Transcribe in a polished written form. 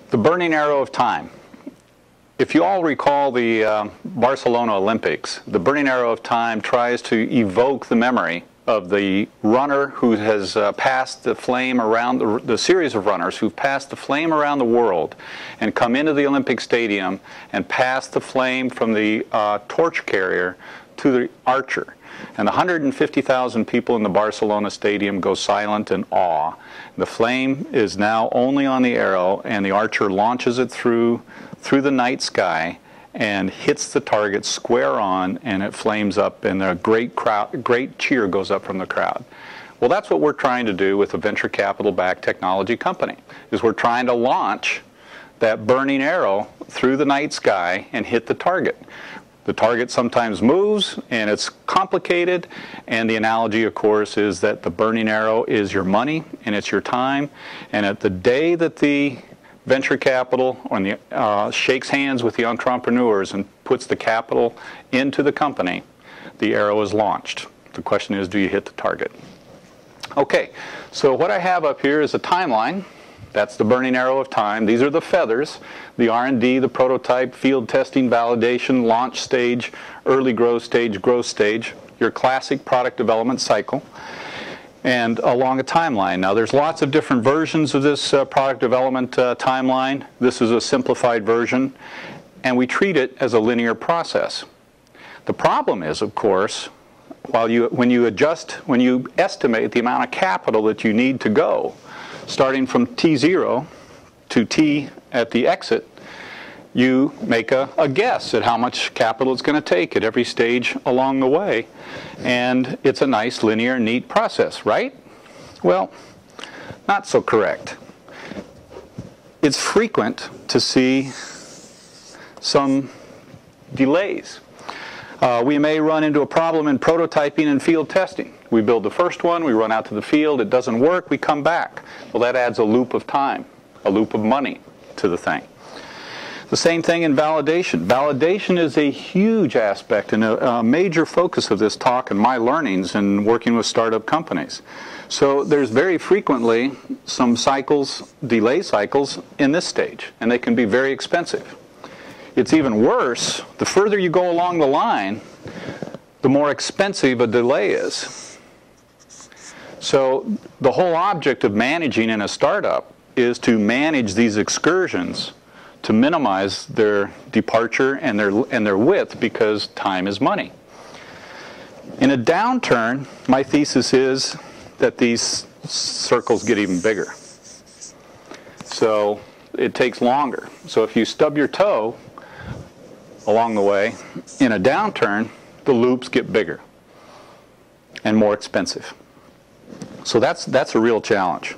The burning arrow of time. If you all recall the Barcelona Olympics, the burning arrow of time tries to evoke the memory of the runner who has passed the flame around, the series of runners who've passed the flame around the world and come into the Olympic Stadium and pass the flame from the torch carrier to the archer. And the 150,000 people in the Barcelona stadium go silent in awe. The flame is now only on the arrow, and the archer launches it through the night sky and hits the target square on, and it flames up, and a great cheer goes up from the crowd. Well, that's what we're trying to do with a venture capital-backed technology company, is we're trying to launch that burning arrow through the night sky and hit the target. The target sometimes moves, and it's complicated, and the analogy, of course, is that the burning arrow is your money and it's your time, and at the day that the venture capital shakes hands with the entrepreneurs and puts the capital into the company, the arrow is launched. The question is, do you hit the target? Okay, so what I have up here is a timeline. That's the burning arrow of time. These are the feathers, the R&D, the prototype, field testing, validation, launch stage, early growth stage, your classic product development cycle, and along a timeline. Now, there's lots of different versions of this product development timeline. This is a simplified version, and we treat it as a linear process. The problem is, of course, when you estimate the amount of capital that you need to go, starting from T0 to T at the exit, you make a guess at how much capital it's going to take at every stage along the way. And it's a nice, linear, neat process, right? Well, not so correct. It's frequent to see some delays. We may run into a problem in prototyping and field testing. We build the first one, we run out to the field, it doesn't work, we come back. Well, that adds a loop of time, a loop of money to the thing. The same thing in validation. Validation is a huge aspect and a major focus of this talk and my learnings in working with startup companies. So there's very frequently some cycles, delay cycles, in this stage, and they can be very expensive. It's even worse, the further you go along the line, the more expensive a delay is. So the whole object of managing in a startup is to manage these excursions to minimize their departure and their width, because time is money. In a downturn, my thesis is that these circles get even bigger. So it takes longer. So if you stub your toe along the way, in a downturn, the loops get bigger and more expensive. So that's a real challenge.